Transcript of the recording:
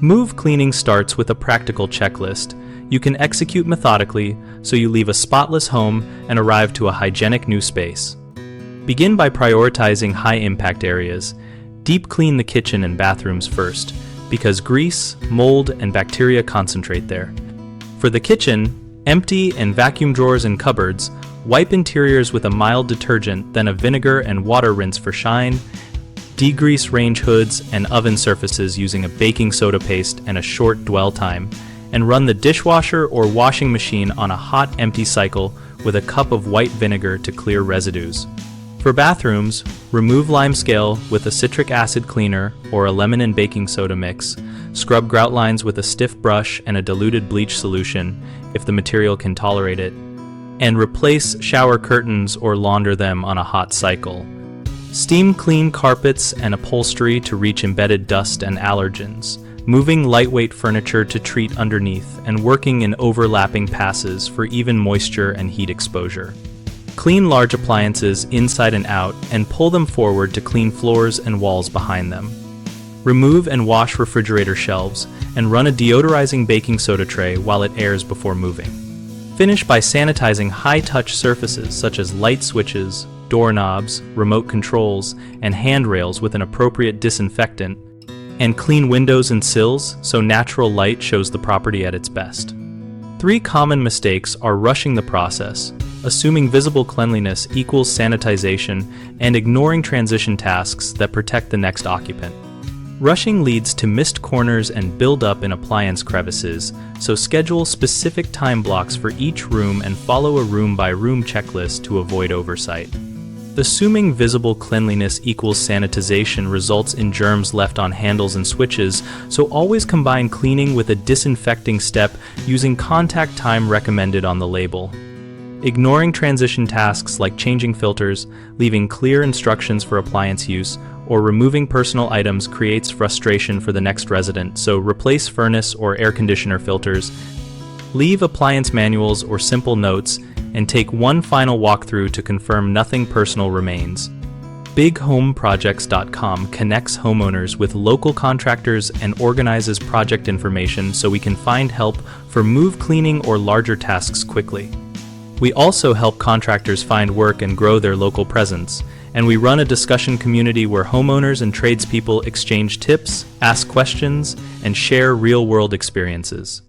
Move cleaning starts with a practical checklist. You can execute methodically so you leave a spotless home and arrive to a hygienic new space. Begin by prioritizing high-impact areas. Deep clean the kitchen and bathrooms first, because grease, mold, and bacteria concentrate there. For the kitchen, empty and vacuum drawers and cupboards. Wipe interiors with a mild detergent, then a vinegar and water rinse for shine. Degrease range hoods and oven surfaces using a baking soda paste and a short dwell time. And run the dishwasher or washing machine on a hot, empty cycle with a cup of white vinegar to clear residues. For bathrooms, remove limescale with a citric acid cleaner or a lemon and baking soda mix. Scrub grout lines with a stiff brush and a diluted bleach solution, if the material can tolerate it. And replace shower curtains or launder them on a hot cycle. Steam clean carpets and upholstery to reach embedded dust and allergens. Moving lightweight furniture to treat underneath and working in overlapping passes for even moisture and heat exposure. Clean large appliances inside and out and pull them forward to clean floors and walls behind them. Remove and wash refrigerator shelves and run a deodorizing baking soda tray while it airs before moving. Finish by sanitizing high-touch surfaces such as light switches, doorknobs, remote controls, and handrails with an appropriate disinfectant, and clean windows and sills so natural light shows the property at its best. 3 common mistakes are rushing the process, assuming visible cleanliness equals sanitization, and ignoring transition tasks that protect the next occupant. Rushing leads to missed corners and build-up in appliance crevices, so schedule specific time blocks for each room and follow a room-by-room checklist to avoid oversight. Assuming visible cleanliness equals sanitization results in germs left on handles and switches, so always combine cleaning with a disinfecting step using contact time recommended on the label. Ignoring transition tasks like changing filters, leaving clear instructions for appliance use, or removing personal items creates frustration for the next resident, so replace furnace or air conditioner filters. Leave appliance manuals or simple notes, and take one final walkthrough to confirm nothing personal remains. BigHomeProjects.com connects homeowners with local contractors and organizes project information so we can find help for move cleaning or larger tasks quickly. We also help contractors find work and grow their local presence, and we run a discussion community where homeowners and tradespeople exchange tips, ask questions, and share real-world experiences.